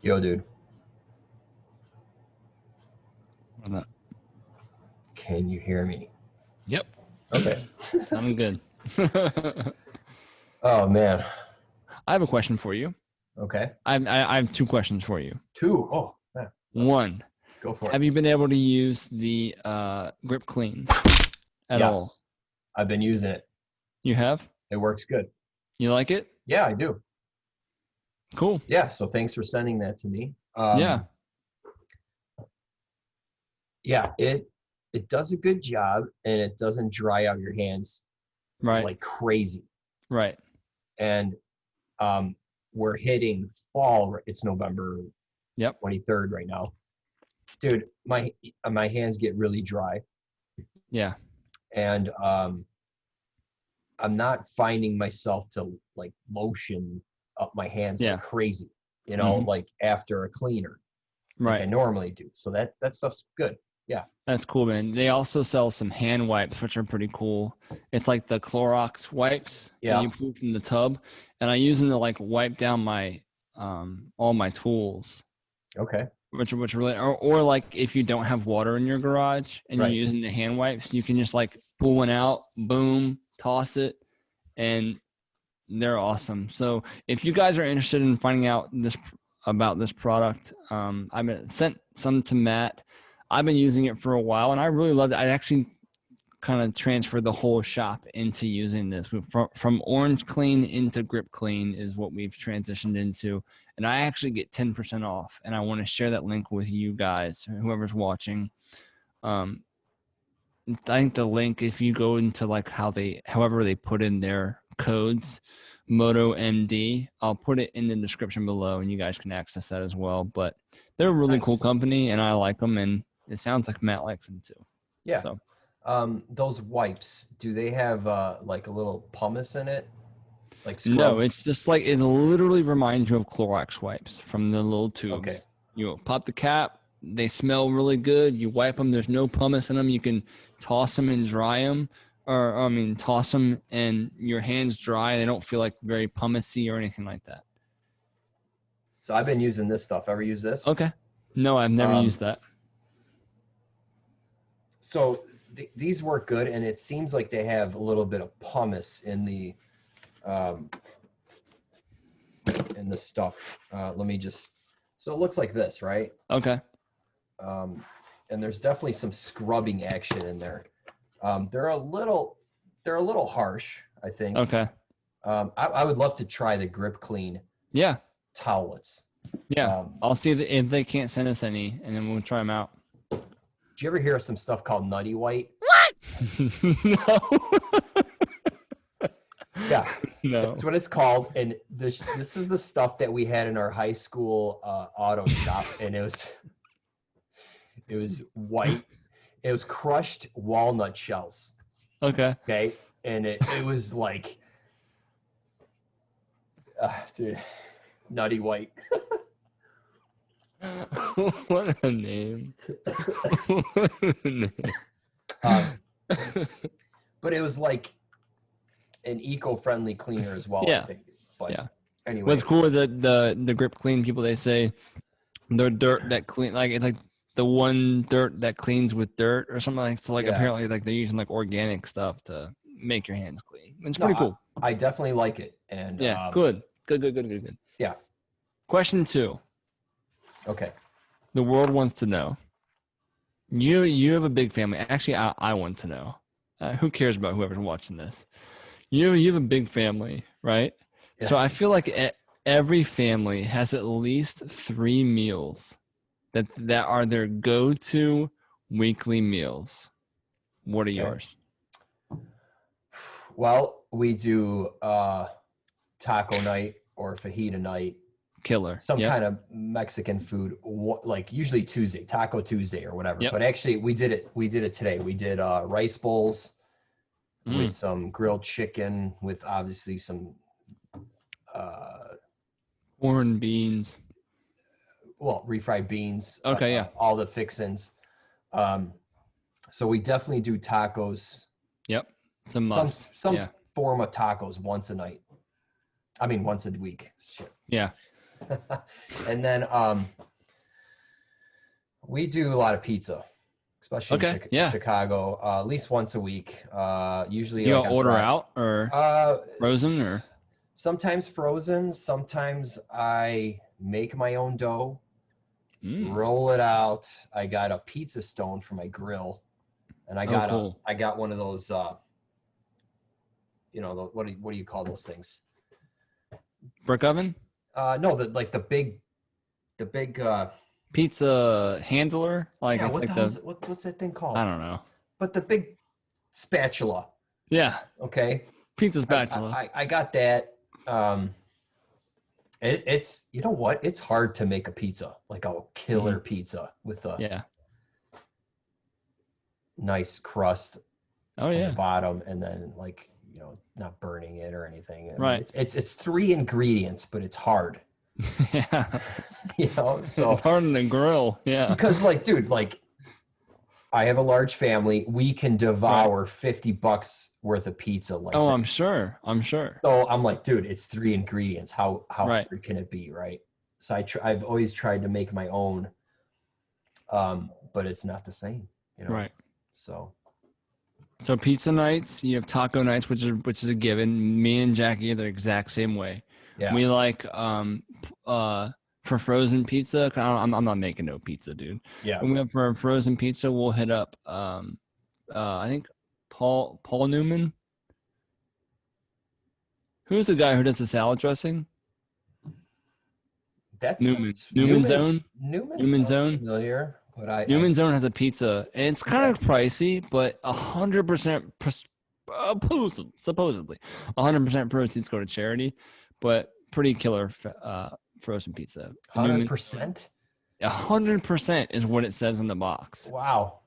Yo, dude, Why not? can you hear me? Yep. Okay. Sounding good. Oh, man. I have a question for you. Okay. I have two questions for you. Two. Oh, man. One, Go for have it. you been able to use the grip clean at all? Yes. I've been using it. You have? It works good. You like it? Yeah, I do. Cool. Yeah. So thanks for sending that to me. Yeah. Yeah, it does a good job and it doesn't dry out your hands Right. like crazy. Right. And we're hitting fall. It's November Yep. 23rd right now. Dude, my hands get really dry. Yeah. And I'm not finding myself to like lotion up my hands Yeah. like crazy, like after a cleaner, like I Right. normally do. So that stuff's good. Yeah. That's cool, man. They also sell some hand wipes, which are pretty cool. It's like the Clorox wipes that Yeah. you pull from the tub, and I use them to like wipe down my all my tools. Okay. Which really, or like if you don't have water in your garage and Right. you're using the hand wipes, you can just like pull one out, boom, toss it, and they're awesome. So if you guys are interested in finding out about this product, I've been sent some to Matt. I've been using it for a while and I really love it. I actually kind of transferred the whole shop into using this. From Orange Clean into Grip Clean is what we've transitioned into. And I actually get 10% off. And I want to share that link with you guys, whoever's watching. I think the link, if you go into like however they put in their codes, Moto MD, I'll put it in the description below and you guys can access that as well. But they're a really cool company and I like them. And it sounds like Matt likes them too. Yeah. So. Those wipes, do they have like a little pumice in it? Like scrub? No, it's just like it literally reminds you of Clorox wipes from the little tubes. Okay. You pop the cap, they smell really good. You wipe them, there's no pumice in them. You can toss them and dry them, toss them and your hands dry. They don't feel like very pumicey or anything like that. So I've been using this stuff. Ever use this? Okay. No, I've never used that. So these work good, and it seems like they have a little bit of pumice in the stuff. Let me just. So it looks like this, right? Okay. And there's definitely some scrubbing action in there. They're a little harsh, I think. Okay. I would love to try the Grip Clean. Yeah. Towelettes. Yeah. I'll see if they can't send us any, and then we'll try them out. Do you ever hear of some stuff called Nutty White? What? No. Yeah. No. That's what it's called. And this is the stuff that we had in our high school auto shop, and it was white. It was crushed walnut shells. Okay. Okay. And it was like, dude, Nutty White. What a name. What a name. But it was like an eco-friendly cleaner as well, Yeah. I think. But yeah. Anyway. What's cool with the Grip Clean people, they say they're dirt that clean, like it's like the one dirt that cleans with dirt or something like so. Like apparently, like they're using like organic stuff to make your hands clean. It's pretty cool. I definitely like it, and yeah, good. Yeah. Question 2. Okay. The world wants to know. You have a big family. Actually, I want to know. Who cares about whoever's watching this? You have a big family, right? Yeah. So I feel like every family has at least 3 meals that are their go-to weekly meals. What are yours? Well, we do taco night or fajita night. Killer. Some kind of Mexican food, like usually Tuesday, Taco Tuesday or whatever. Yep. But actually, we did it today. We did rice bowls with some grilled chicken, with obviously some corn, beans. Well, refried beans. Okay, all the fixins. So we definitely do tacos. Yep, it's a must. Some form of tacos once a night. I mean, once a week. Shit. Yeah. And then we do a lot of pizza, especially in Chicago, at least once a week. Usually you like order out or frozen or sometimes frozen. Sometimes I make my own dough, roll it out. I got a pizza stone for my grill, and I got one of those. You know, what do you call those things? Brick oven? No, the big pizza handler. Like, yeah, it's what like the hell is it? What's that thing called? I don't know. But the big spatula. Yeah. Okay. Pizza spatula. I got that. It's you know what? It's hard to make a pizza, like a killer pizza with a nice crust on the bottom, and then like, you know, not burning it or anything. I mean, it's 3 ingredients, but it's hard. Yeah. You know, so it's hard on the grill. Yeah. Because like, dude, like I have a large family. We can devour $50 worth of pizza. Like, oh, I'm sure. So I'm like, dude, it's 3 ingredients. How hard can it be, right? So I've always tried to make my own, but it's not the same, you know. Right. So pizza nights, you have taco nights, which is a given. Me and Jackie are the exact same way. Yeah. We like for frozen pizza. I'm not making no pizza, dude. Yeah. When we have for frozen pizza, we'll hit up I think Paul Newman. Who's the guy who does the salad dressing? That's Newman Zone. Newman Zone. Familiar. Newman Zone has a pizza, and it's kind of pricey, but 100% supposedly 100% proceeds go to charity, but pretty killer frozen pizza. 100%? 100% is what it says in the box. Wow.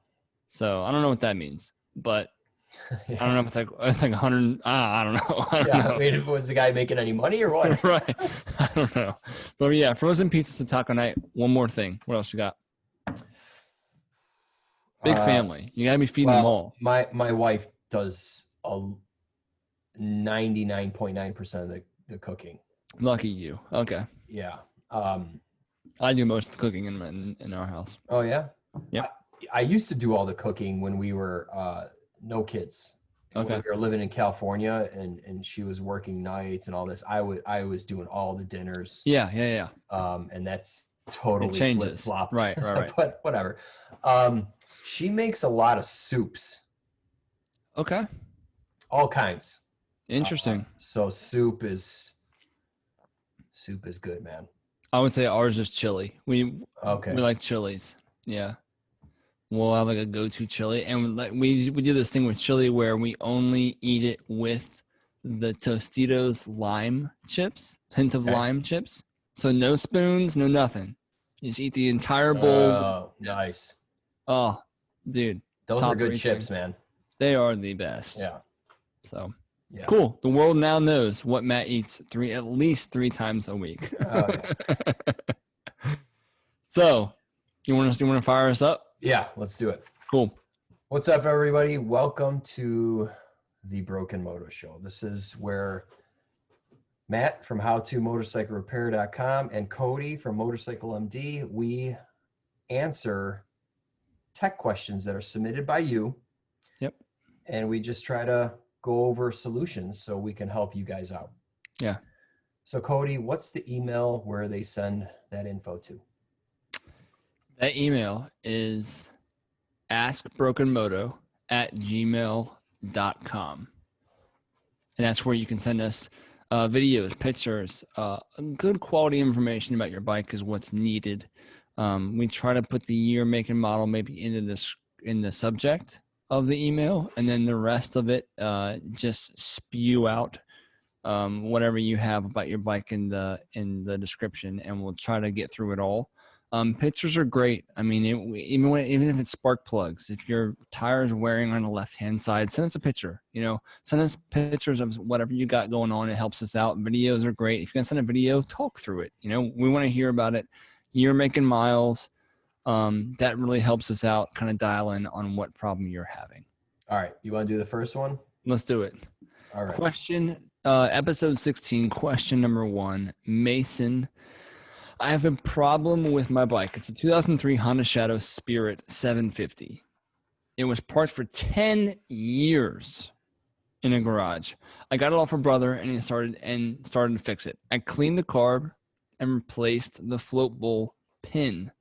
So I don't know what that means, but I don't know if it's like 100. I don't know. I don't know. I mean, was the guy making any money or what? Right. I don't know. But yeah, frozen pizzas and taco night. One more thing. What else you got? Big family. You gotta be feeding them all. My wife does 99.9% of the cooking. Lucky you. Okay. Yeah. I do most of the cooking in our house. Oh yeah. Yeah. I used to do all the cooking when we were no kids. Okay. When we were living in California, and she was working nights and all this. I was doing all the dinners. Yeah. And that's totally it changes. Flip-flopped. Right. But whatever. She makes a lot of soups. Okay. All kinds. Interesting. So soup is good, man. I would say ours is chili. We like chilies. Yeah. We'll have like a go-to chili, and like we do this thing with chili where we only eat it with the Tostitos lime chips, hint of lime chips. So no spoons, no nothing. You just eat the entire bowl. Oh, nice. Oh, dude. Those are good chips, man. They are the best. Yeah. So cool. The world now knows what Matt eats at least 3 times a week. Okay. So you want to fire us up? Yeah, let's do it. Cool. What's up, everybody? Welcome to the Broken Moto Show. This is where Matt from howtomotorcyclerepair.com and Cody from MotorcycleMD, we answer tech questions that are submitted by you. Yep. And we just try to go over solutions so we can help you guys out. Yeah. So Cody, what's the email where they send that info to? That email is askbrokenmoto@gmail.com. And that's where you can send us videos, pictures, good quality information about your bike is what's needed. We try to put the year, make, and model maybe in the subject of the email, and then the rest of it just spew out whatever you have about your bike in the description, and we'll try to get through it all. Pictures are great. I mean, even if it's spark plugs, if your tire is wearing on the left-hand side, send us a picture. Send us pictures of whatever you got going on. It helps us out. Videos are great. If you're gonna send a video, talk through it. We want to hear about it. You're making miles. That really helps us out. Kind of dial in on what problem you're having. All right, you want to do the first one? Let's do it. All right. Question, episode 16. Question number 1. Mason I have a problem with my bike. It's a 2003 Honda Shadow Spirit 750. It was parked for 10 years in a garage. I got it off a brother, and he started to fix it. I cleaned the carb and replaced the float bowl pin.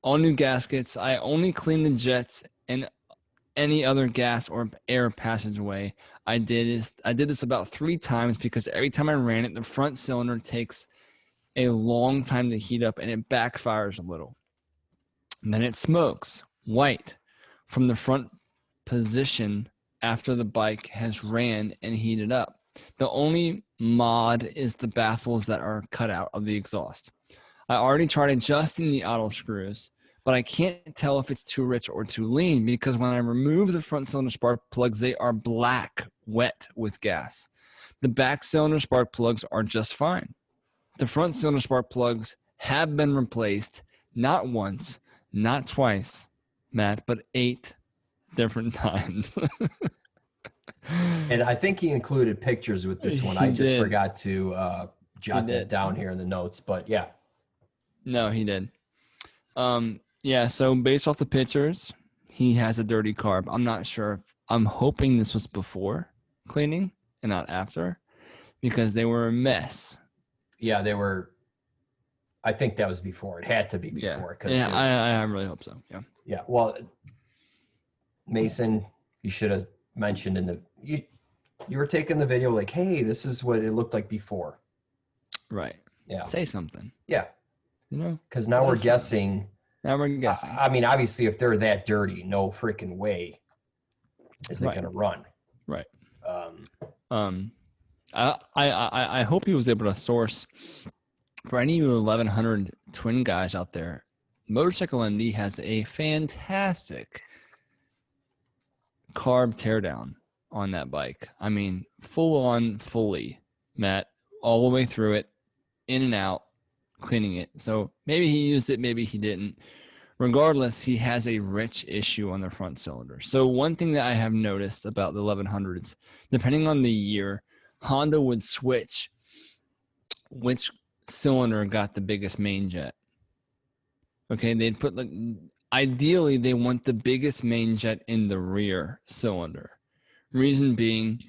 All new gaskets. I only cleaned the jets and any other gas or air passageway. I did this about 3 times because every time I ran it, the front cylinder takes a long time to heat up and it backfires a little. And then it smokes white from the front position after the bike has ran and heated up. The only mod is the baffles that are cut out of the exhaust. I already tried adjusting the auto screws, but I can't tell if it's too rich or too lean because when I remove the front cylinder spark plugs, they are black, wet with gas. The back cylinder spark plugs are just fine. The front cylinder spark plugs have been replaced not once, not twice, Matt, but 8 different times. And I think he included pictures with this one. I just forgot to jot that down here in the notes, but yeah. No, he did. Yeah, so based off the pictures, he has a dirty carb. I'm not sure. I'm hoping this was before cleaning and not after because they were a mess. Yeah, they were. I think that was before. It had to be before. Yeah, I really hope so. Yeah. Yeah. Well, Mason, you should have mentioned you were taking the video like, hey, this is what it looked like before. Right. Yeah. Say something. Yeah. You know, because now we're guessing. Now we're guessing. I mean, obviously, if they're that dirty, no freaking way is it going to run. Right. I hope he was able to source for any of you 1100 twin guys out there. MotorcycleMD has a fantastic carb teardown on that bike. I mean, fully, Matt, all the way through it, in and out, cleaning it. So maybe he used it, maybe he didn't. Regardless, he has a rich issue on the front cylinder. So one thing that I have noticed about the 1100s, depending on the year, Honda would switch which cylinder got the biggest main jet. Okay, they'd put ideally they want the biggest main jet in the rear cylinder. Reason being,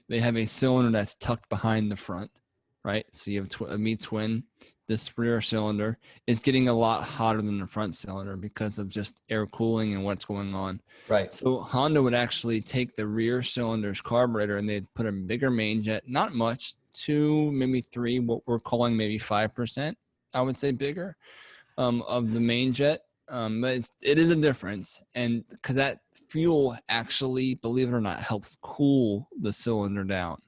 they have a cylinder that's tucked behind the front, right? So you have a twin. This rear cylinder is getting a lot hotter than the front cylinder because of just air cooling and what's going on. Right. So Honda would actually take the rear cylinder's carburetor and they'd put a bigger main jet, not much, 2, maybe 3, what we're calling maybe 5%, I would say bigger, of the main jet. But it is a difference. And because that fuel actually, believe it or not, helps cool the cylinder down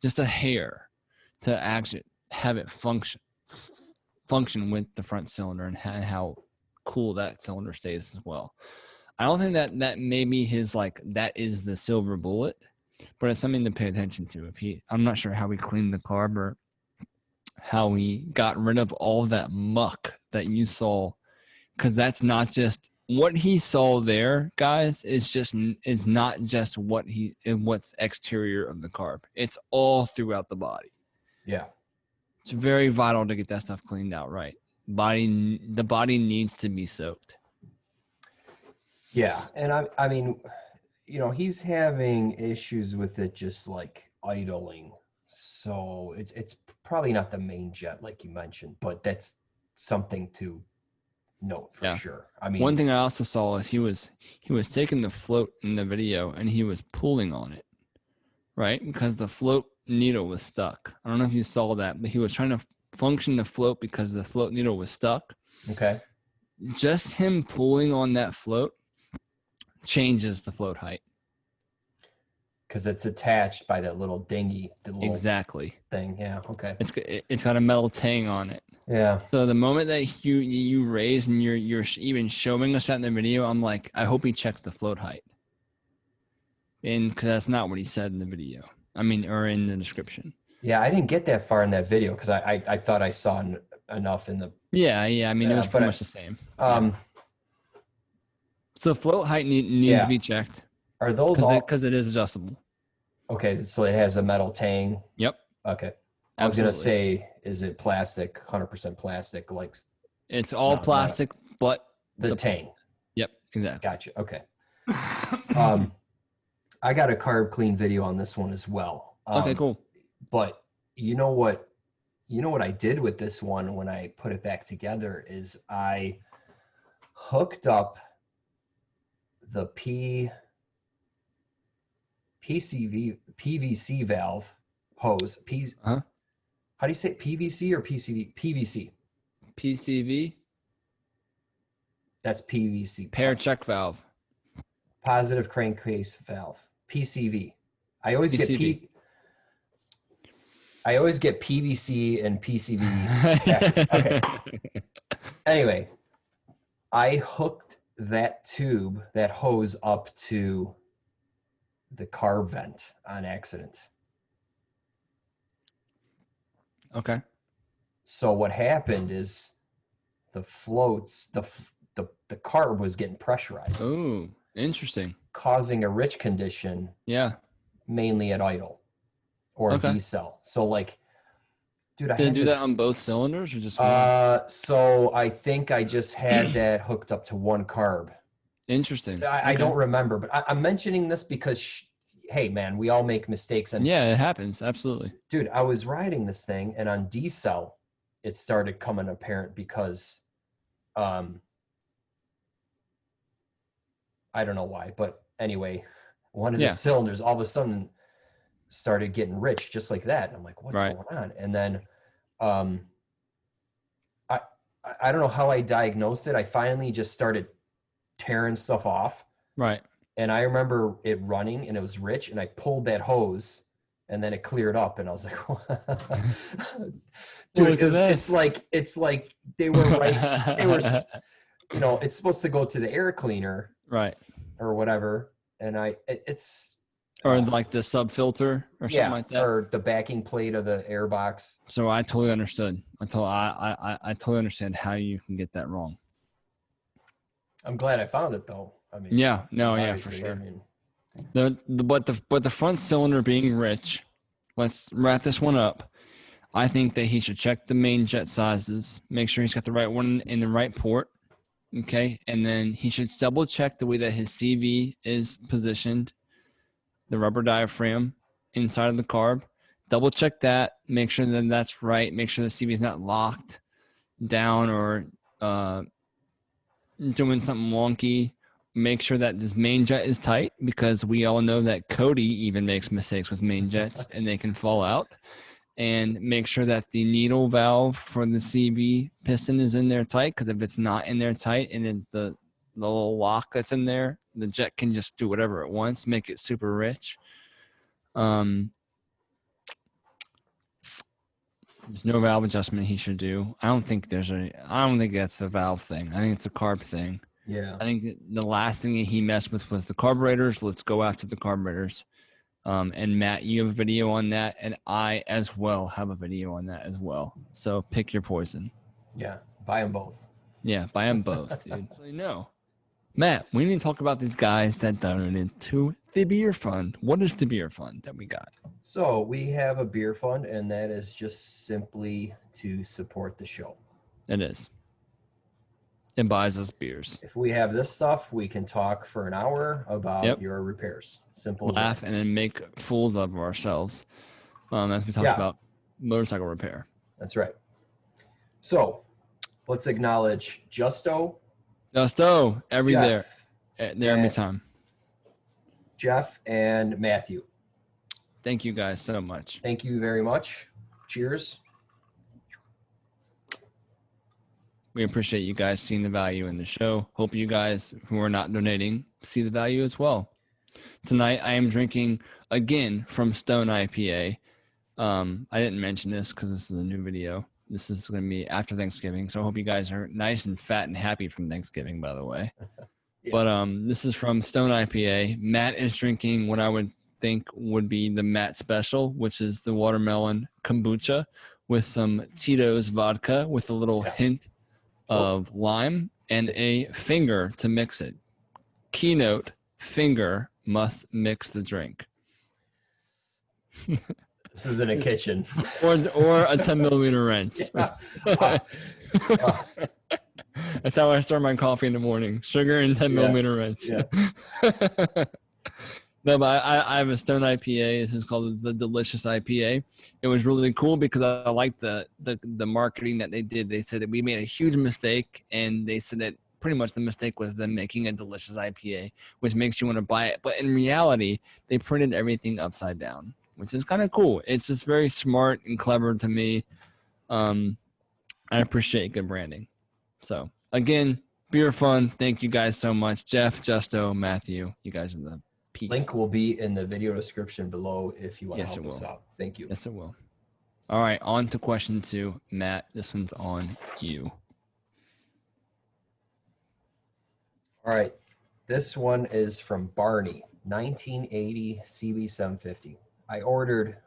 just a hair to actually have it function with the front cylinder and how cool that cylinder stays as well. I don't think that maybe that is the silver bullet, but it's something to pay attention to. I'm not sure how he cleaned the carb or how he got rid of all that muck that you saw, because that's not just what he saw there, guys. Is not just what's exterior of the carb. It's all throughout the body. Yeah. It's very vital to get that stuff cleaned out right. The body needs to be soaked. Yeah, and I mean, he's having issues with it just like idling. So it's probably not the main jet like you mentioned, but that's something to note for sure. I mean, one thing I also saw is he was taking the float in the video and he was pulling on it, right? Because the float needle was stuck. I don't know if you saw that, but he was trying to function the float because the float needle was stuck. Okay. Just him pulling on that float changes the float height. Because it's attached by that little dinghy. Exactly. Thing. Yeah. Okay. It's got a metal tang on it. Yeah. So the moment that you raise and you're even showing us that in the video, I'm like, I hope he checked the float height. And because that's not what he said in the video. Or in the description. Yeah, I didn't get that far in that video because I thought I saw enough in the. Yeah. It was pretty much the same. So float height needs to be checked. Are those all? Because it is adjustable. Okay, so it has a metal tang. Yep. Okay. I was gonna say, Is it plastic, 100% plastic, like It's all plastic, but the tank? Yep, exactly. Gotcha. Okay. I got a carb clean video on this one as well. Okay, cool. But you know what I did with this one when I put it back together is I hooked up the PVC valve hose. How do you say it? PVC or PCV? PVC. PCV? That's PVC. Pair check valve. Positive crankcase valve. PCV. I always get PVC and PCV. Okay. Anyway, I hooked that hose up to the carb vent on accident. Okay. So what happened is the floats, the carb was getting pressurized. Oh, interesting. Causing a rich condition. Yeah. Mainly at idle or decel. So like, dude, did it do that on both cylinders or just one? So I think I just had that hooked up to one carb. Interesting. I don't remember, but I'm mentioning this because, hey man, we all make mistakes. And yeah, it happens. Absolutely. Dude, I was riding this thing and on decel, it started coming apparent because, I don't know why, but anyway, one of the cylinders all of a sudden started getting rich just like that. And I'm like, what's going on? And then I don't know how I diagnosed it. I finally just started tearing stuff off. Right. And I remember it running and it was rich and I pulled that hose and then it cleared up and I was like, dude, it's like they were right. They were, it's supposed to go to the air cleaner. Right. Or whatever. And it's or like the sub filter or something like that, or the backing plate of the air box. So I totally understood. I totally understand how you can get that wrong. I'm glad I found it though. I mean, for sure. But the front cylinder being rich, let's wrap this one up. I think that he should check the main jet sizes, make sure he's got the right one in the right port. Okay, and then he should double check the way that his CV is positioned, the rubber diaphragm inside of the carb. Double check that, make sure that that's right, make sure the CV is not locked down or doing something wonky. Make sure that this main jet is tight because we all know that Cody even makes mistakes with main jets and they can fall out. And make sure that the needle valve for the CV piston is in there tight, because if it's not in there tight and then the little lock that's in there, the jet can just do whatever it wants, make it super rich. There's no valve adjustment he should do. I don't think that's a valve thing. I think it's a carb thing. Yeah. I think the last thing that he messed with was the carburetors. Let's go after the carburetors. And Matt, you have a video on that, and I as well have a video on that as well. So pick your poison. Yeah, buy them both. Yeah, buy them both, dude. No, Matt, we need to talk about these guys that donated to the beer fund. What is the beer fund that we got? So we have a beer fund, and that is just simply to support the show. It is. It buys us beers. If we have this stuff, we can talk for an hour about your repairs. Simple as laugh that. And then make fools of ourselves as we talk about motorcycle repair. That's right. So let's acknowledge Justo, every time. Jeff and Matthew. Thank you guys so much. Thank you very much. Cheers. We appreciate you guys seeing the value in the show. Hope you guys who are not donating see the value as well. Tonight, I am drinking, again, from Stone IPA. I didn't mention this because this is a new video. This is going to be after Thanksgiving, so I hope you guys are nice and fat and happy from Thanksgiving, by the way. But this is from Stone IPA. Matt is drinking what I would think would be the Matt Special, which is the watermelon kombucha with some Tito's vodka with a little hint of lime and a finger to mix it. Keynote, finger must mix the drink. This isn't a kitchen. or a 10 millimeter wrench. Yeah. That's how I start my coffee in the morning. Sugar and 10 millimeter wrench. Yeah. No, but I have a Stone IPA. This is called the Delicious IPA. It was really cool because I liked the marketing that they did. They said that we made a huge mistake, and they said that pretty much the mistake was them making a delicious IPA, which makes you want to buy it. But in reality, they printed everything upside down, which is kind of cool. It's just very smart and clever to me. I appreciate good branding. So again, beer fun. Thank you guys so much. Jeff, Justo, Matthew, you guys are the peeps. Link will be in the video description below if you want to help us out. Thank you. Yes, it will. All right, on to question 2. Matt, this one's on you. All right. This one is from Barney, 1980 CB750. I ordered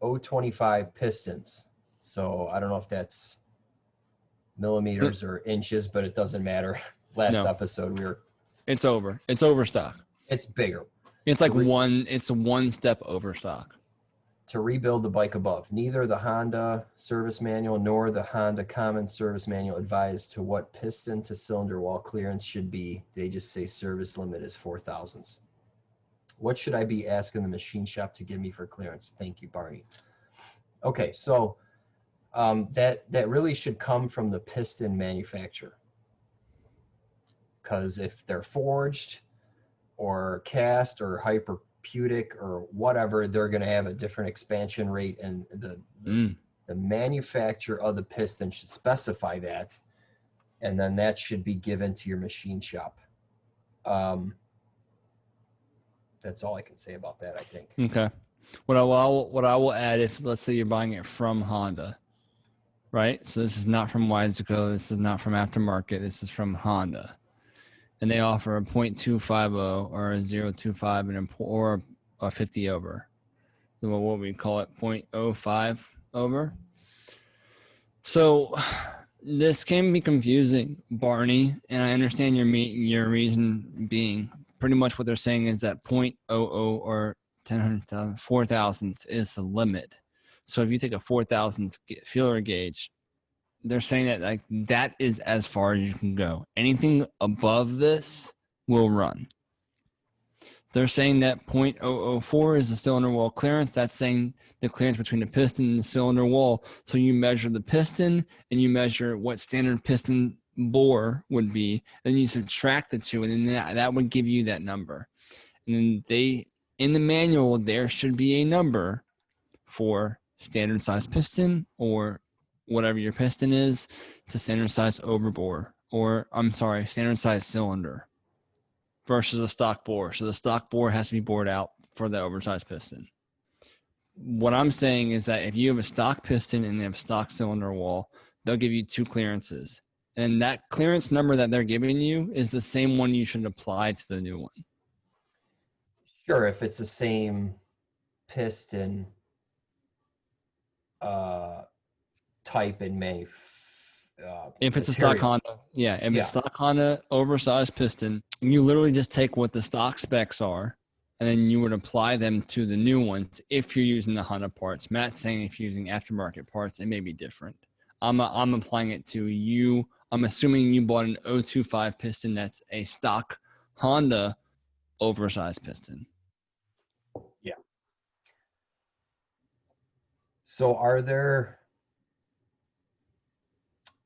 025 pistons. So I don't know if that's millimeters or inches, but it doesn't matter. Last episode it's overstock. It's bigger. It's like one step overstock. To rebuild the bike above. Neither the Honda service manual nor the Honda common service manual advise to what piston to cylinder wall clearance should be. They just say service limit is 4 thousandths. What should I be asking the machine shop to give me for clearance? Thank you, Barney. Okay, so that really should come from the piston manufacturer. Because if they're forged or cast or hyperputic or whatever, they're going to have a different expansion rate, and the manufacturer of the piston should specify that, and then that should be given to your machine shop. That's all I can say about that, I think. Okay. What I will add, if let's say you're buying it from Honda, right? So this is not from Wiseco, this is not from aftermarket, this is from Honda. And they offer a .250 or a 0.25 or a 50 over. So what we call it, 0.05 over. So this can be confusing, Barney, and I understand your reason being pretty much what they're saying is that 0.00 or 4 thousandths is the limit. So if you take a 4 thousandths feeler gauge, they're saying that like that is as far as you can go. Anything above this will run. They're saying that 0.004 is the cylinder wall clearance. That's saying the clearance between the piston and the cylinder wall. So you measure the piston and you measure what standard piston bore would be, and you subtract the two, and then that would give you that number. And then in the manual, there should be a number for standard size piston or whatever your piston is to standard size overbore, or standard size cylinder versus a stock bore. So the stock bore has to be bored out for the oversized piston. What I'm saying is that if you have a stock piston and they have a stock cylinder wall, they'll give you 2 clearances. And that clearance number that they're giving you is the same one you should apply to the new one. Sure, if it's the same piston type and if it's a stock Honda, it's stock Honda oversized piston, you literally just take what the stock specs are, and then you would apply them to the new ones if you're using the Honda parts. Matt's saying if you're using aftermarket parts, it may be different. I'm applying it to you. I'm assuming you bought an 025 piston that's a stock Honda oversized piston. Yeah. So are there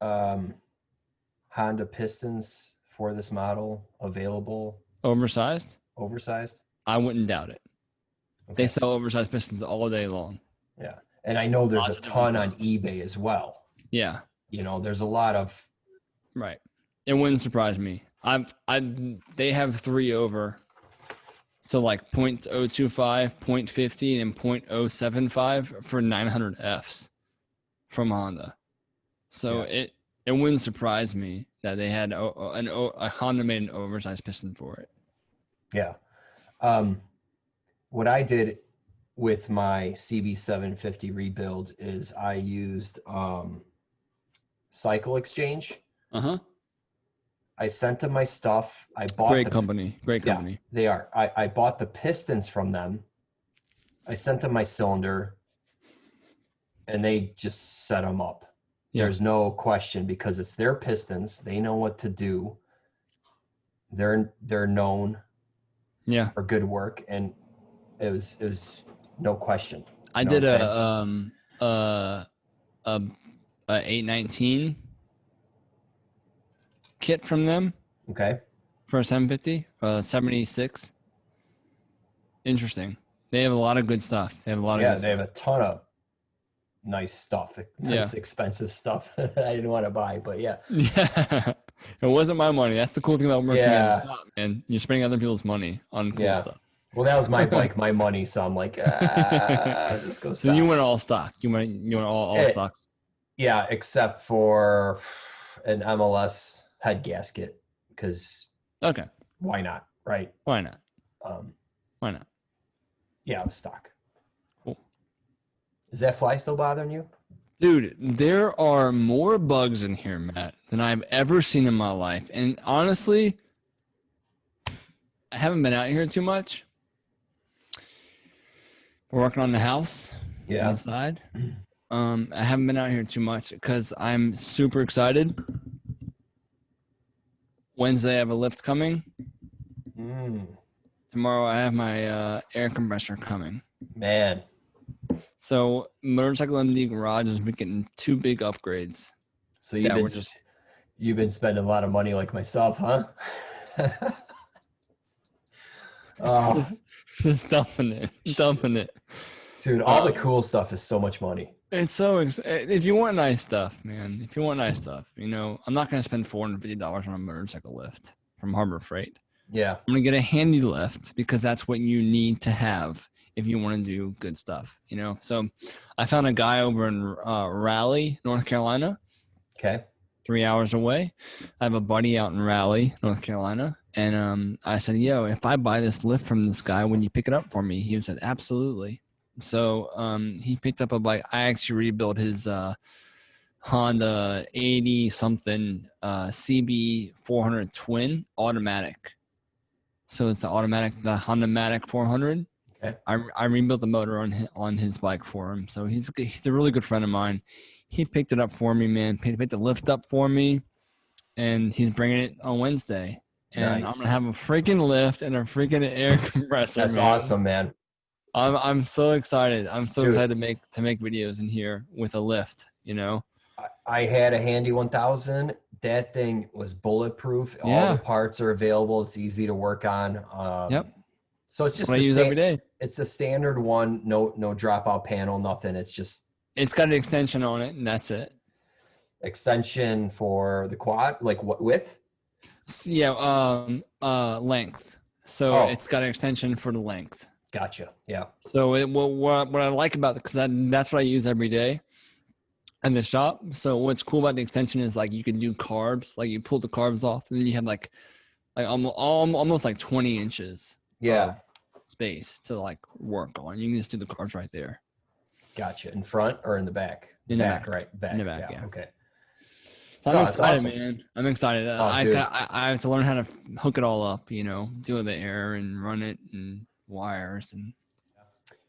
Honda pistons for this model available? Oversized? I wouldn't doubt it. Okay. They sell oversized pistons all day long. Yeah. And I know there's a ton on eBay as well. Yeah. You know, there's a lot of. Right. It wouldn't surprise me. They have 3 over. So like 0.025, 0.50, and 0.075 for 900 Fs from Honda. So it wouldn't surprise me that they had a Honda made an oversized piston for it. Yeah. What I did with my CB750 rebuild is I used Cycle Exchange. I sent them my stuff. I bought Great company. Yeah, they are. I bought the pistons from them. I sent them my cylinder. and they just set them up. Yeah. There's no question because it's their Pistons. They know what to do. They're known for good work, and it was no question. I did a 819 kit from them. Okay. For a 750, 76. Interesting. They have a lot of good stuff. They have a lot of good they have stuff. a ton of nice stuff. Nice expensive stuff that I didn't want to buy, but yeah. Yeah. It wasn't my money. That's the cool thing about working at the shop, man. You're spending other people's money on cool stuff. Well, that was my bike, my money, so I'm like, let's go. So you went all stock. You went all stocks. Yeah, except for an MLS head gasket, because why not, right? Why not? Why not? Yeah, it was stock. Cool. Is that fly still bothering you? Dude, there are more bugs in here, Matt, than I've ever seen in my life. And honestly, I haven't been out here too much. We're working on the house inside. I haven't been out here too much because I'm super excited. Wednesday, I have a lift coming. Tomorrow, I have my air compressor coming. Man. So, Motorcycle MD Garage has been getting 2 big upgrades. So you've been spending a lot of money like myself, huh? Oh. Just dumping it. Dude, all the cool stuff is so much money. It's so if you want nice stuff, man. If you want nice stuff, I'm not going to spend $450 on a motorcycle lift from Harbor Freight. Yeah. I'm going to get a handy lift because that's what you need to have if you want to do good stuff, So I found a guy over in Raleigh, North Carolina. Okay. 3 hours away. I have a buddy out in Raleigh, North Carolina. And I said, yo, if I buy this lift from this guy, when you pick it up for me? He said, absolutely. So he picked up a bike. I actually rebuilt his Honda 80-something CB 400 twin automatic. So it's the Honda Matic 400. Okay. I rebuilt the motor on his bike for him. So he's a really good friend of mine. He picked it up for me, man. Picked the lift up for me, and he's bringing it on Wednesday. And nice. I'm gonna have a freaking lift and a freaking air compressor. That's awesome, man. I'm so excited. I'm so excited to make videos in here with a lift. I had a Handy 1000. That thing was bulletproof. Yeah. All the parts are available. It's easy to work on. Yep. So it's just what I use every day. It's a standard one. No dropout panel. Nothing. It's got an extension on it, and that's it. Extension for the quad, like what width? Yeah, length. So it's got an extension for the length. Gotcha. Yeah. So what I like about it, because that's what I use every day in the shop. So what's cool about the extension is like you can do carbs, like you pull the carbs off, and then you have like almost like 20 inches. Yeah. Space to like work on. You can just do the carbs right there. Gotcha. In front or in the back? In the back, right? Back. In the back. Yeah. Okay. So I'm excited, man. I'm excited. I have to learn how to hook it all up, do the air and run it and wires. And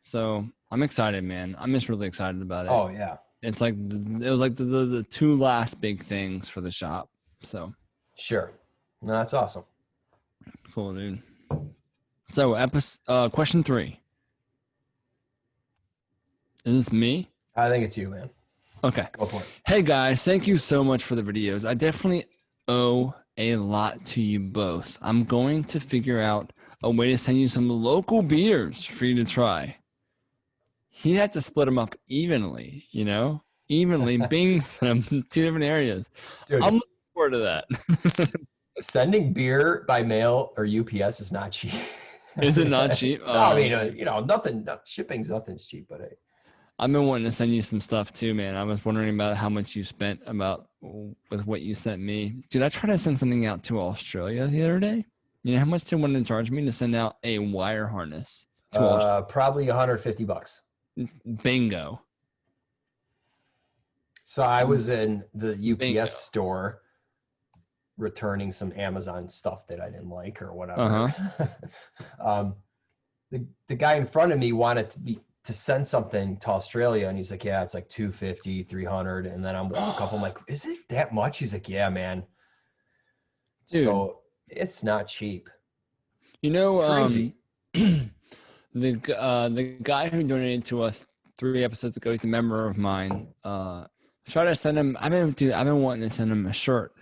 so I'm excited, man. I'm just really excited about it. Oh, yeah. It was like the 2 last big things for the shop. So. Sure. No, that's awesome. Cool, dude. So question 3. Is this me? I think it's you, man. Okay. Go for it. Hey guys, thank you so much for the videos. I definitely owe a lot to you both. I'm going to figure out a way to send you some local beers for you to try. You have to split them up evenly, bing them in 2 different areas. Dude, I'm looking forward to that. Sending beer by mail or UPS is not cheap. Is it not cheap? No, I mean, nothing. Nothing's cheap, but hey. I've been wanting to send you some stuff too, man. I was wondering about how much you spent with what you sent me. Dude, I tried to send something out to Australia the other day. You know how much they wanted to charge me to send out a wire harness to Australia? Probably $150. Bingo. So I was in the UPS store returning some Amazon stuff that I didn't like or whatever. Uh-huh. The guy in front of me wanted to to send something to Australia, and he's like, yeah, it's like 250, 300. And then I'm walk up, I'm like, is it that much? He's like, yeah, man. Dude. So it's not cheap. You know, It's crazy. the guy who donated to us 3 episodes ago, he's a member of mine. Try to send him. I've been wanting to send him a shirt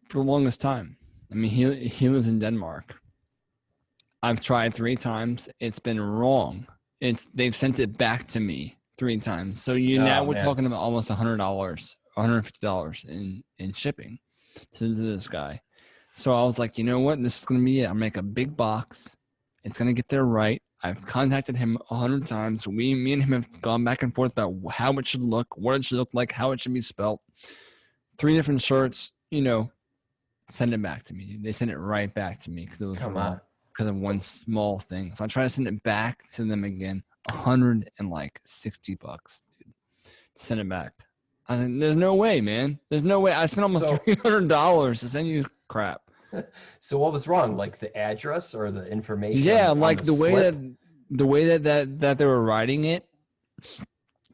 for the longest time. I mean, he lives in Denmark. I've tried 3 times. It's been wrong. They've sent it back to me 3 times. So now we're talking about almost $100, $150 in shipping to this guy. So I was like, you know what? This is gonna be it. I'll make a big box. It's gonna get there right. I've contacted him 100 times. Me and him have gone back and forth about how it should look, what it should look like, how it should be spelt. 3 different shirts, send it back to me. They sent it right back to me because it was wrong because of one small thing. So I try to send it back to them again, $160, dude, to send it back. I think there's no way, man. There's no way. I spent almost $300 to send you crap. So what was wrong? Like the address or the information? Yeah, like the way that they were writing it,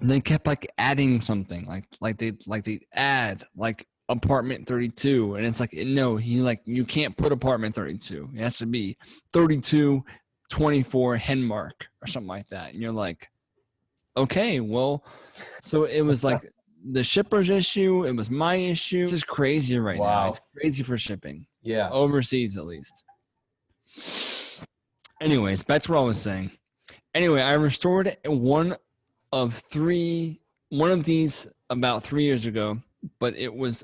they kept like adding something, like they add like apartment 32, and it's like, no, you can't put apartment 32. It has to be 3224 Henmark or something like that. And you're like, okay, well, so it was like the shipper's issue, it was my issue. This is crazy right now. It's crazy for shipping. Yeah. Overseas, at least. Anyways, back to what I was saying. Anyway, I restored one of these about 3 years ago, but it was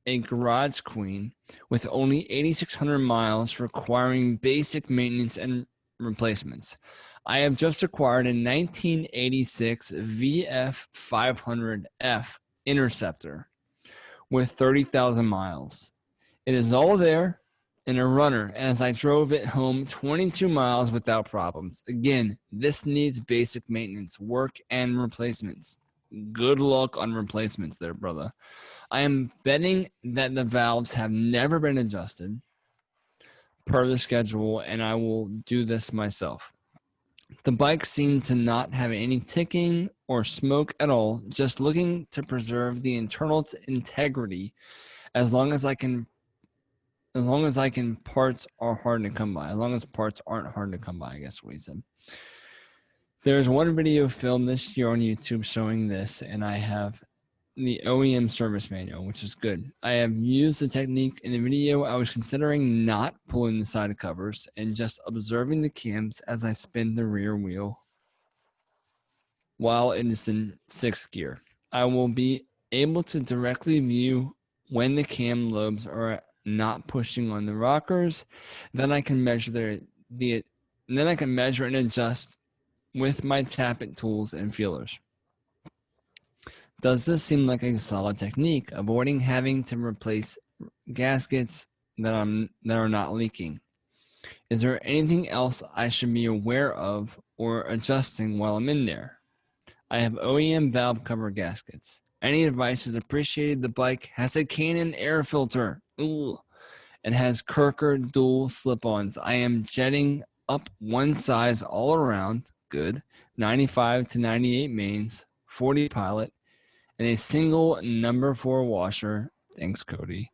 a garage queen with only 8,600 miles requiring basic maintenance and replacements. I have just acquired a 1986 VF500F Interceptor with 30,000 miles. It is all there in a runner, and as I drove it home 22 miles without problems. Again, this needs basic maintenance, work, and replacements. Good luck on replacements there, brother. I am betting that the valves have never been adjusted per the schedule, and I will do this myself. The bike seemed to not have any ticking or smoke at all, just looking to preserve the internal integrity as long as parts are hard to come by. As long as parts aren't hard to come by, I guess what he said. There's one video filmed this year on YouTube showing this, and I have the OEM service manual, which is good. I have used the technique in the video. I was considering not pulling the side covers and just observing the cams as I spin the rear wheel while it is in 6th gear. I will be able to directly view when the cam lobes are not pushing on the rockers. Then I can measure and adjust with my tappet tools and feelers. Does this seem like a solid technique, avoiding having to replace gaskets that are not leaking? Is there anything else I should be aware of or adjusting while I'm in there? I have OEM valve cover gaskets. Any advice is appreciated. The bike has a Canon air filter. Ooh. And has Kirker dual slip-ons. I am jetting up one size all around. Good. 95 to 98 mains, 40 pilot, and a single number 4 washer. Thanks, Cody.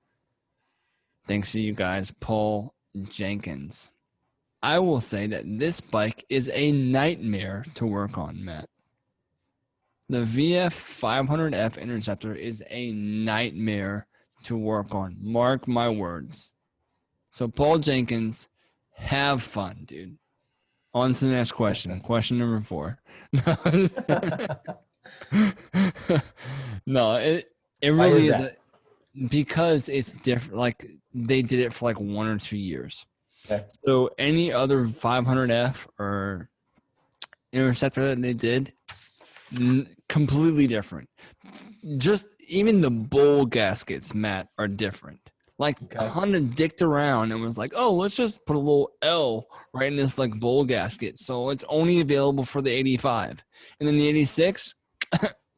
Thanks to you guys, Paul Jenkins. I will say that this bike is a nightmare to work on, Matt. The VF500F Interceptor is a nightmare to work on. Mark my words. So, Paul Jenkins, have fun, dude. On to the next question. Question number 4. No, it really is because it's different. Like, they did it for like 1 or 2 years. Okay. So any other 500F or Interceptor that they did, completely different. Just even the bowl gaskets, Matt, are different. Like, Honda dicked around and was like, oh, let's just put a little L right in this like bowl gasket, so it's only available for the 85. And then the 86,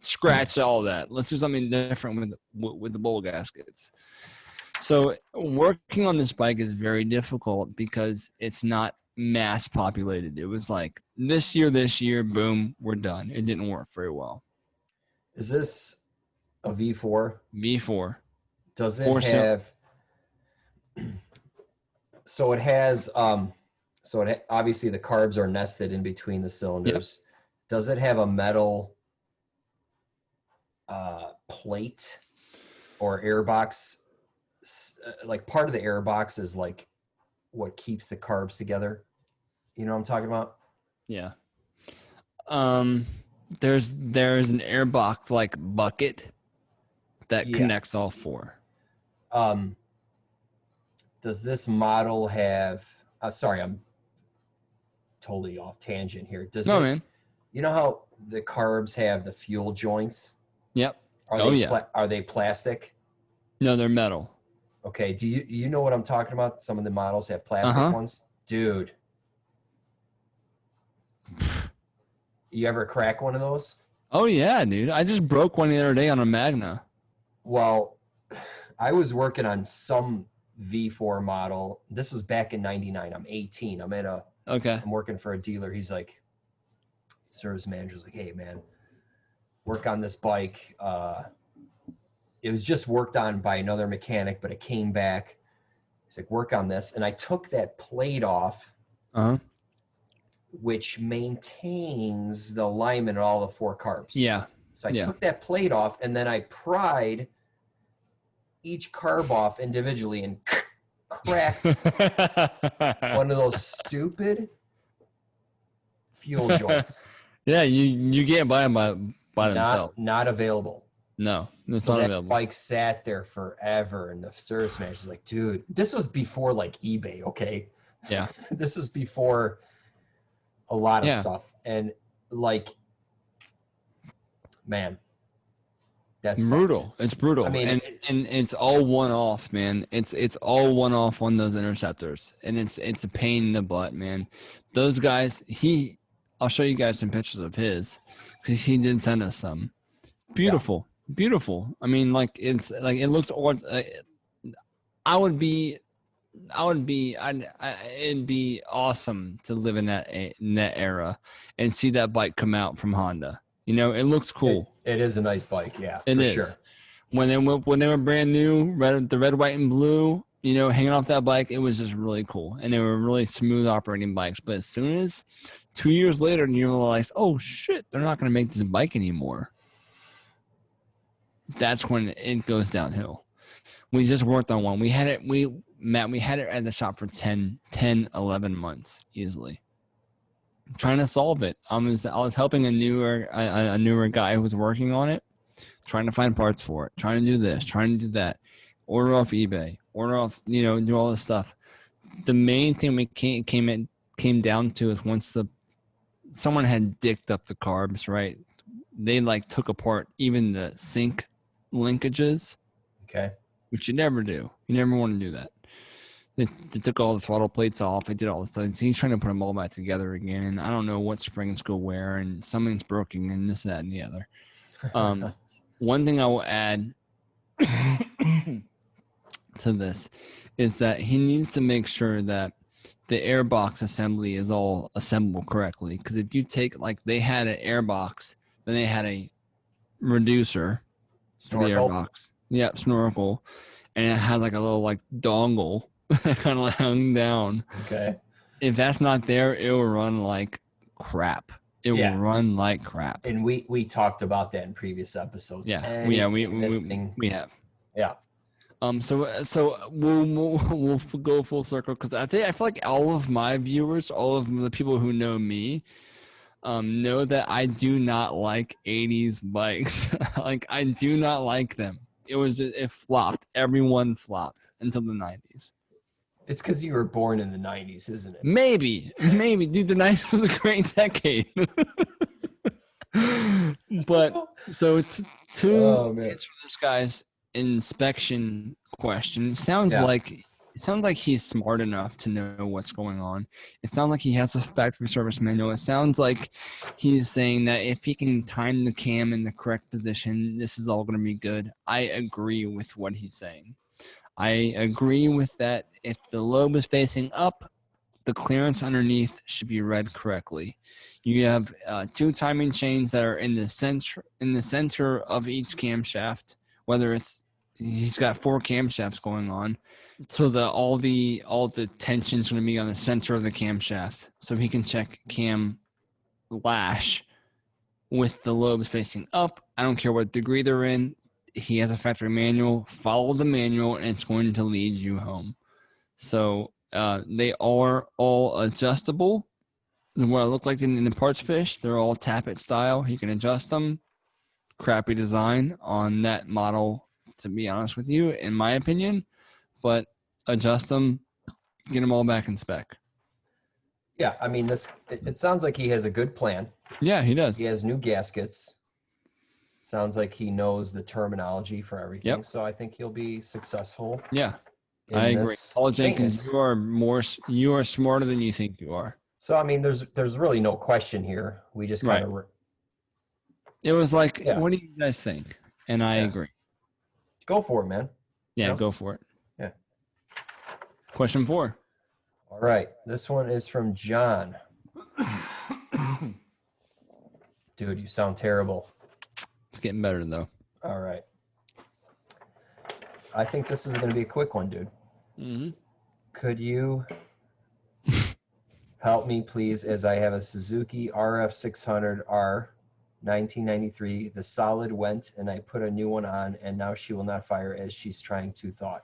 scratch all that. Let's do something different with the bowl gaskets. So working on this bike is very difficult because it's not mass populated. It was like this year, boom, we're done. It didn't work very well. Is this a V4? V4. Does it have? So it has. Obviously the carbs are nested in between the cylinders. Yep. Does it have a metal plate or airbox? Like part of the airbox is like what keeps the carbs together. You know what I'm talking about? Yeah. There's an airbox like bucket that connects all four. Does this model have? Sorry, I'm totally off tangent here. Man. You know how the carbs have the fuel joints? Yep. Are they plastic? No, they're metal. Okay. Do you know what I'm talking about? Some of the models have plastic ones. Dude, you ever crack one of those? Oh yeah, dude. I just broke one the other day on a Magna. Well, I was working on some V4 model. This was back in '99. I'm 18. I'm working for a dealer. He's like, service manager's like, hey man, work on this bike. It was just worked on by another mechanic, but it came back. He's like, work on this. And I took that plate off, which maintains the alignment of all the four carbs. Yeah. So I took that plate off, and then I pried each carb off individually and cracked one of those stupid fuel joints. Yeah, you can't buy them by themselves. Not available. No, it's not available. That bike sat there forever, and the service manager's like, dude, this was before like eBay, okay? Yeah. This is before a lot of stuff. And like, man, that's brutal. It's brutal. I mean, and it's all one off, man. It's all one off on those interceptors, and it's a pain in the butt, man. Those guys, I'll show you guys some pictures of his because he did send us some. Beautiful. I mean, like it looks. It'd be awesome to live in that era and see that bike come out from Honda. You know, it looks cool. It is a nice bike, yeah. It is. Sure. When they were brand new, the red, white, and blue, you know, hanging off that bike, it was just really cool, and they were really smooth operating bikes. But as soon as 2 years later, and you realize, oh shit, they're not going to make this bike anymore. That's when it goes downhill. We just worked on one. We had it at the shop for 10, 11 months easily. Trying to solve it. I was helping a newer guy who was working on it, trying to find parts for it, trying to do this, trying to do that, order off eBay, do all this stuff. The main thing we came down to is once someone had dicked up the carbs, right? They like took apart even the sync linkages. Okay. Which you never do. You never want to do that. They took all the throttle plates off. They did all this stuff. So he's trying to put them all back together again. And I don't know what springs go where, and something's broken, and this, that, and the other. One thing I will add to this is that he needs to make sure that the airbox assembly is all assembled correctly. Because if you take, like, they had an airbox, then they had a reducer for the airbox. Yep, snorkel. And it had like a little like dongle that kind of hung down. Okay. If that's not there, it will run like crap. It will run like crap. And we talked about that in previous episodes. We have. Yeah. So we'll go full circle because I feel like all of my viewers, all of the people who know me, know that I do not like 80s bikes. Like I do not like them. It flopped. Everyone flopped until the 90s. It's because you were born in the 90s, isn't it? Maybe. Dude, the 90s was a great decade. But so to answer this guy's inspection question, it sounds like he's smart enough to know what's going on. It sounds like he has a factory service manual. It sounds like he's saying that if he can time the cam in the correct position, this is all going to be good. I agree with what he's saying. I agree with that. If the lobe is facing up, the clearance underneath should be read correctly. You have 2 timing chains that are in the center of each camshaft, whether he's got 4 camshafts going on. So all the tension is going to be on the center of the camshaft. So he can check cam lash with the lobes facing up. I don't care what degree they're in. He has a factory manual. Follow the manual, and it's going to lead you home. So they are all adjustable. What I look like in the parts fish, they're all tappet style. You can adjust them. Crappy design on that model, to be honest with you, in my opinion. But adjust them, get them all back in spec. Yeah, I mean, it sounds like he has a good plan. Yeah, he does. He has new gaskets. Sounds like he knows the terminology for everything. Yep. So I think he'll be successful. Yeah, I agree. Paul Jenkins, you are smarter than you think you are. So I mean, there's really no question here. We just kind of. It was like, what do you guys think? And I agree. Go for it, man. Yeah, go for it. Yeah. Question 4. All right. This one is from John. Dude, you sound terrible. It's getting better, though. All right. I think this is going to be a quick one, dude. Mm-hmm. Could you help me, please, as I have a Suzuki RF600R 1993. The solid went, and I put a new one on, and now she will not fire as she's trying to thaw.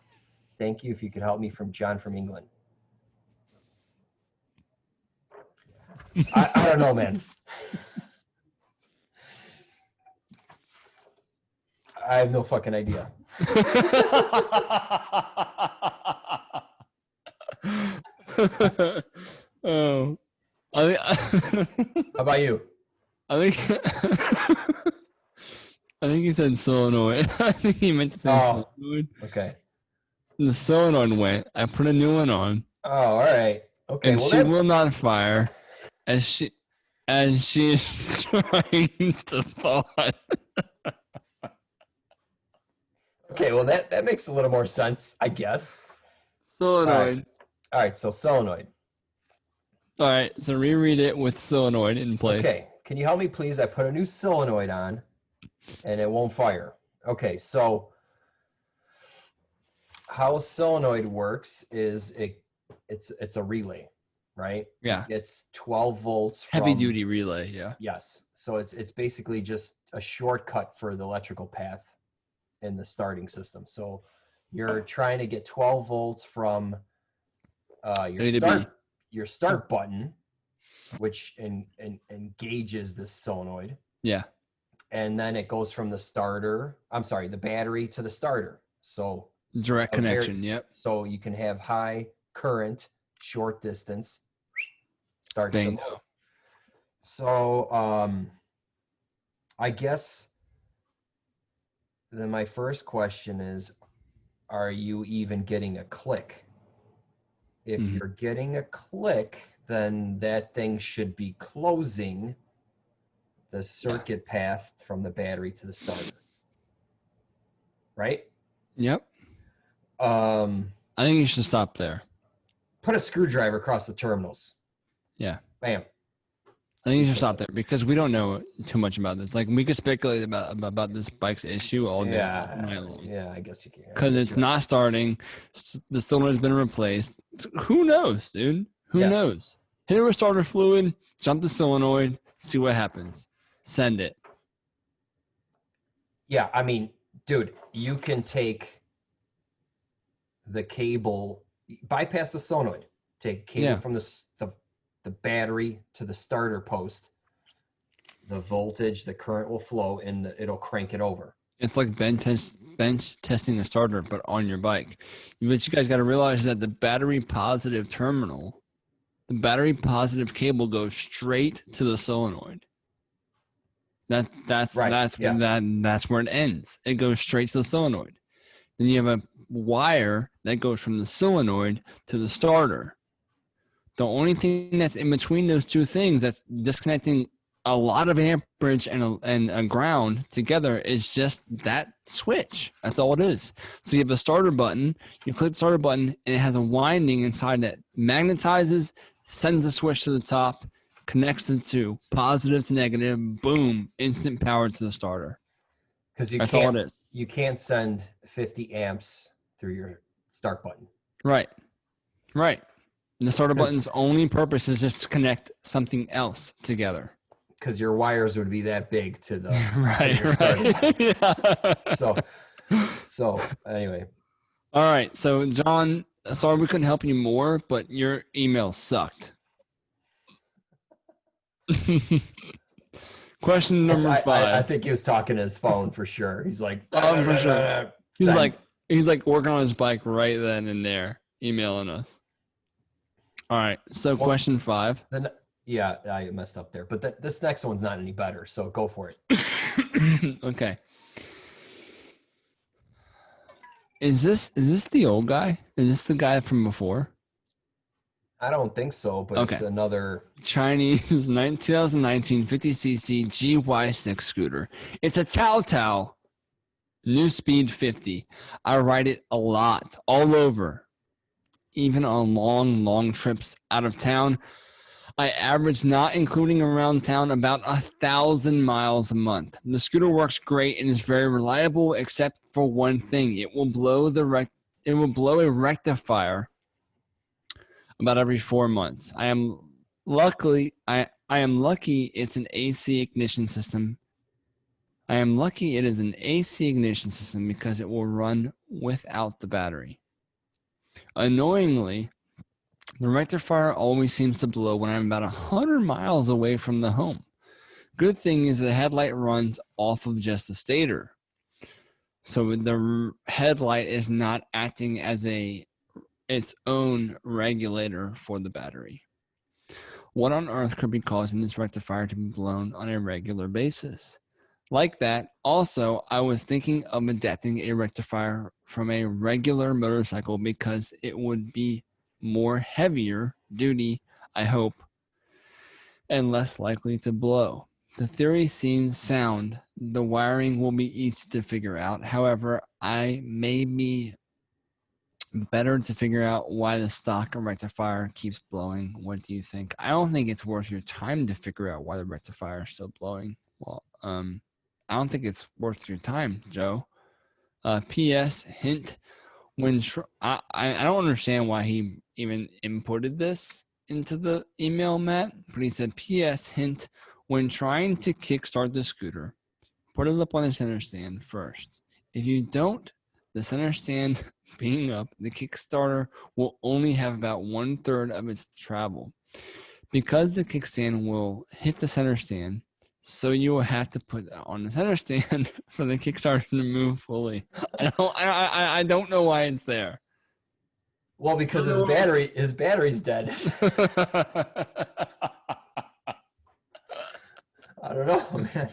Thank you. If you could help me, from John from England. I don't know, man. I have no fucking idea. Oh, how about you? I think he said solenoid. I think he meant to say solenoid. Okay. The solenoid went. I put a new one on. Oh, all right. Okay. And she will not fire as she is trying to thaw. Okay, well that makes a little more sense, I guess. Solenoid. All right, so solenoid. All right, so reread it with solenoid in place. Okay, can you help me, please? I put a new solenoid on, and it won't fire. Okay, so how solenoid works is it's a relay, right? Yeah. It's 12 volts. Heavy duty relay, yeah. Yes. So it's basically just a shortcut for the electrical path in the starting system. So you're trying to get 12 volts from your start button, which engages this solenoid. Yeah. And then it goes from the battery to the starter. So direct connection. Yep. So you can have high current, short distance, start to the motor. So I guess then my first question is, are you even getting a click? If you're getting a click, then that thing should be closing the circuit path from the battery to the starter. Right? Yep. I think you should stop there. Put a screwdriver across the terminals. Yeah. Bam. I think you should stop there because we don't know too much about this. Like, we could speculate about this bike's issue all day long. Yeah, I guess you can. Because it's not starting. The solenoid's been replaced. Who knows, dude? Who knows? Hit it with starter fluid, jump the solenoid, see what happens. Send it. Yeah, I mean, dude, you can take the cable, bypass the solenoid, take cable from the battery to the starter post. The voltage, the current will flow, and it'll crank it over. It's like bench testing the starter, but on your bike. But you guys got to realize that the battery positive terminal, the battery positive cable goes straight to the solenoid. That's where it ends. It goes straight to the solenoid. Then you have a wire that goes from the solenoid to the starter. The only thing that's in between those two things that's disconnecting a lot of amperage and a ground together is just that switch. That's all it is. So you have a starter button, you click the starter button, and it has a winding inside that magnetizes, sends the switch to the top, connects the two, positive to negative, boom, instant power to the starter. Because That's all it is. You can't send 50 amps through your start button. Right. And the starter button's only purpose is just to connect something else together. Because your wires would be that big to the Yeah. So anyway. All right. So John, sorry we couldn't help you more, but your email sucked. Question number 5. I think he was talking to his phone for sure. He's like, for sure. He's like working on his bike right then and there, emailing us. All right. So question 5. Yeah, I messed up there. But this next one's not any better, so go for it. Okay. Is this the old guy? Is this the guy from before? I don't think so, but Okay. It's another Chinese 2019 50cc GY6 scooter. It's a Tao New Speed 50. I ride it a lot, all over, even on long trips out of town. I average, not including around town, about 1,000 miles a month. The scooter works great and is very reliable, except for one thing: it will blow a rectifier about every 4 months. I am lucky it's an AC ignition system. I am lucky it is an AC ignition system because it will run without the battery. Annoyingly, the rectifier always seems to blow when I'm about 100 miles away from the home. Good thing is the headlight runs off of just the stator. So the headlight is not acting as its own regulator for the battery. What on earth could be causing this rectifier to be blown on a regular basis? Like that, also, I was thinking of adapting a rectifier from a regular motorcycle because it would be more heavier duty, I hope, and less likely to blow. The theory seems sound. The wiring will be easy to figure out. However, I may be better to figure out why the stock rectifier keeps blowing. What do you think? I don't think it's worth your time to figure out why the rectifier is still blowing. Well, I don't think it's worth your time, Joe. P.S. Hint. I don't understand why he even inputted this into the email, Matt, but he said, P.S. Hint, when trying to kickstart the scooter, put it up on the center stand first. If you don't, the center stand being up, the Kickstarter will only have about 1/3 of its travel. Because the kickstand will hit the center stand, so you will have to put on the center stand for the Kickstarter to move fully. I don't know why it's there. Well, because his battery's dead. I don't know, man.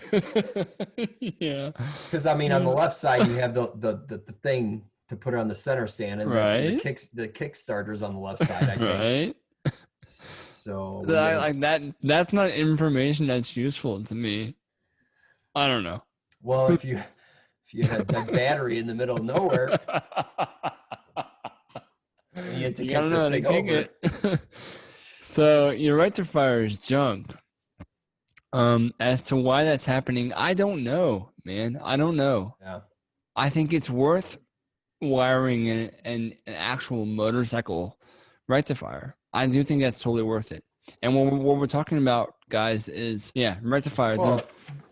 Yeah. Because on the left side you have the thing to put it on the center stand, and right. the Kickstarter's on the left side, I think. Right. So like that. That's not information that's useful to me. I don't know. Well, if you had a dead battery in the middle of nowhere, you had to kick this thing over. It. So your rectifier is junk. As to why that's happening, I don't know, man. I don't know. Yeah. I think it's worth wiring an actual motorcycle rectifier. I do think that's totally worth it. And what we're talking about, guys, is rectifier. Well,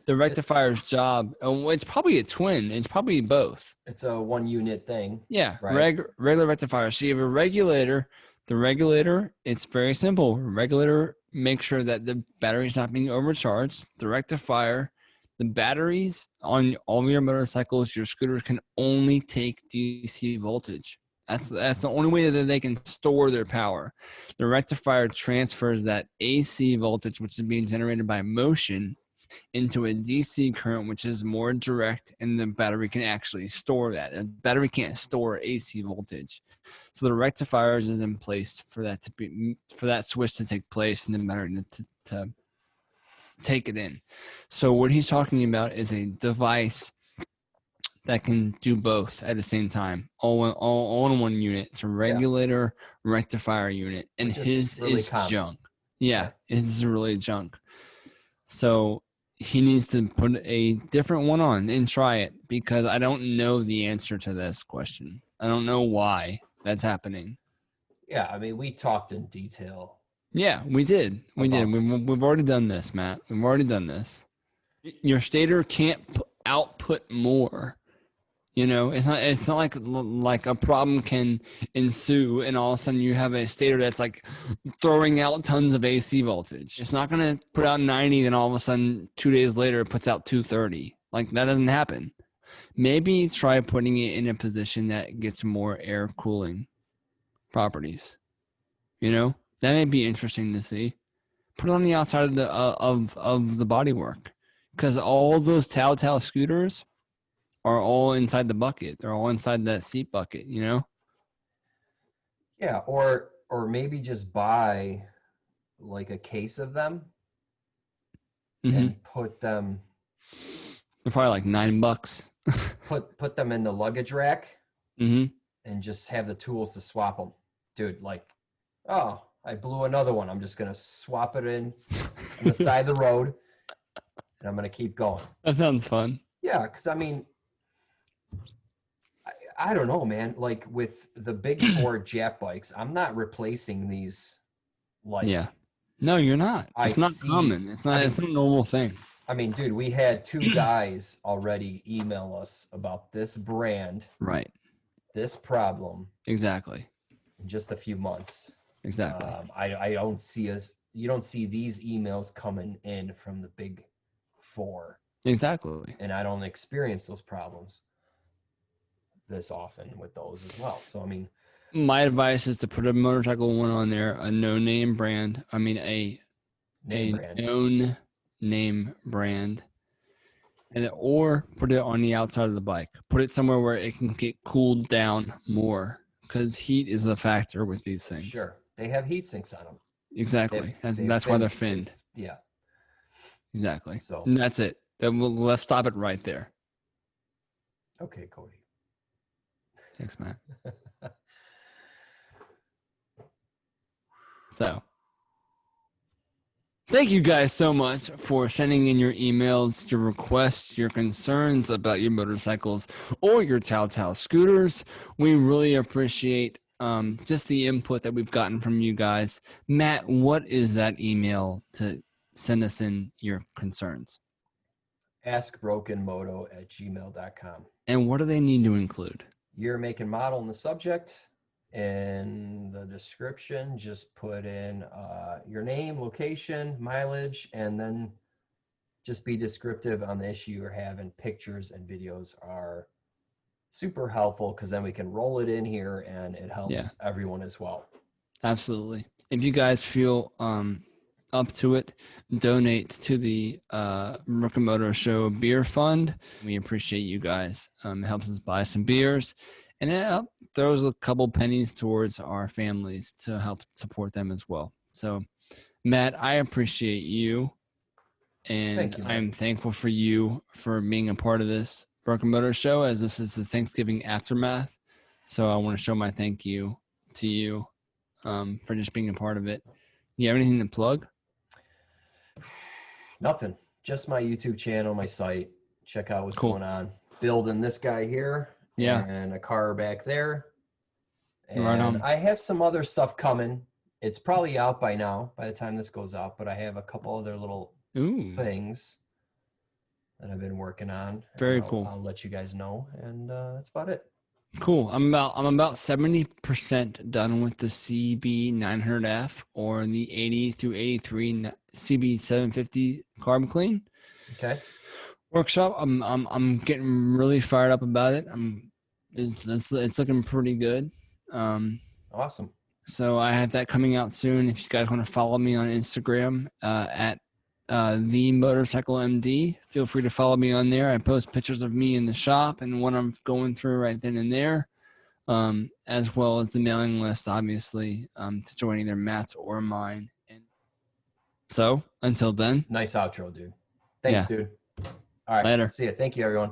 the rectifier's job. It's probably a twin. It's probably both. It's a one unit thing. Yeah, right? regular rectifier. So you have a regulator. The regulator, it's very simple. Regulator makes sure that the battery's not being overcharged. The rectifier, the batteries on all your motorcycles, your scooters can only take DC voltage. That's the only way that they can store their power. The rectifier transfers that AC voltage, which is being generated by motion, into a DC current, which is more direct, and the battery can actually store that. The battery can't store AC voltage. So the rectifiers is in place for that switch to take place and the battery take it in. So what he's talking about is a device that can do both at the same time, all in one unit. It's a regulator rectifier unit, and Which his really is common. junk. Yeah, his is really junk. So he needs to put a different one on and try it, because I don't know the answer to this question. I don't know why that's happening. Yeah, I mean, we talked in detail. Yeah, we did. We've already done this, Matt. We've already done this. Your stator can't output more. You know, it's not like a problem can ensue and all of a sudden you have a stator that's like throwing out tons of AC voltage. It's not going to put out 90, then all of a sudden 2 days later it puts out 230. Like, that doesn't happen. Maybe try putting it in a position that gets more air cooling properties. You know, that may be interesting to see. Put it on the outside of the of the bodywork, because all those Telltale scooters are all inside the bucket. They're all inside that seat bucket, you know? Yeah, or maybe just buy like a case of them and put them. They're probably like $9. put them in the luggage rack Mm-hmm. and just have the tools to swap them. Dude, like, oh, I blew another one. I'm just gonna swap it in on the side of the road, and I'm gonna keep going. That sounds fun. Yeah, because I mean, I don't know, man. Like with the big four Jap bikes, I'm not replacing these. Like, yeah, no, you're not. It's not common. It's not. It's not a normal thing. I mean, dude, we had 2 guys already email us about this brand, right? This problem, exactly, in just a few months. Exactly. I don't see us. You don't see these emails coming in from the big four. Exactly. And I don't experience those problems this often with those as well. So I mean, my advice is to put a motorcycle one on there, a no-name brand. I mean, a known name brand, and or put it on the outside of the bike. Put it somewhere where it can get cooled down more, because heat is a factor with these things. Sure, they have heat sinks on them. Exactly, and that's why they're finned. Yeah, exactly. So and that's it. Let's stop it right there. Okay, Cody. Thanks, man. So, thank you guys so much for sending in your emails, your requests, your concerns about your motorcycles or your Telltale scooters. We really appreciate just the input that we've gotten from you guys. Matt, what is that email to send us in your concerns? askbrokenmoto@gmail.com. And what do they need to include? Year, make, and model in the subject. In the description, just put in your name, location, mileage, and then just be descriptive on the issue you're having. Pictures and videos are super helpful, because then we can roll it in here and it helps everyone as well. Absolutely. If you guys feel up to it, donate to the Broken Moto Show Beer Fund. We appreciate you guys. It helps us buy some beers, and it throws a couple pennies towards our families to help support them as well. So, Matt, I appreciate you, and I'm thankful for you for being a part of this Broken Moto Show, as this is the Thanksgiving aftermath. So I want to show my thank you to you for just being a part of it. You have anything to plug? Nothing. Just my YouTube channel, my site. Check out what's going on. Building this guy here. Yeah. And a car back there. And right on. I have some other stuff coming. It's probably out by now, by the time this goes out, but I have a couple other little things that I've been working on. Very cool. I'll let you guys know, and that's about it. Cool. I'm about 70% done with the CB900F or the 80 through 83 CB750 carb clean. Okay. Workshop. I'm getting really fired up about it. It's looking pretty good. Awesome. So I have that coming out soon. If you guys want to follow me on Instagram at themotorcyclemd, feel free to follow me on there. I post pictures of me in the shop and what I'm going through right then and there, as well as the mailing list, obviously, to join either Matt's or mine. And So until then, Nice outro, dude. Thanks, dude. All right. Later. See ya. Thank you, everyone.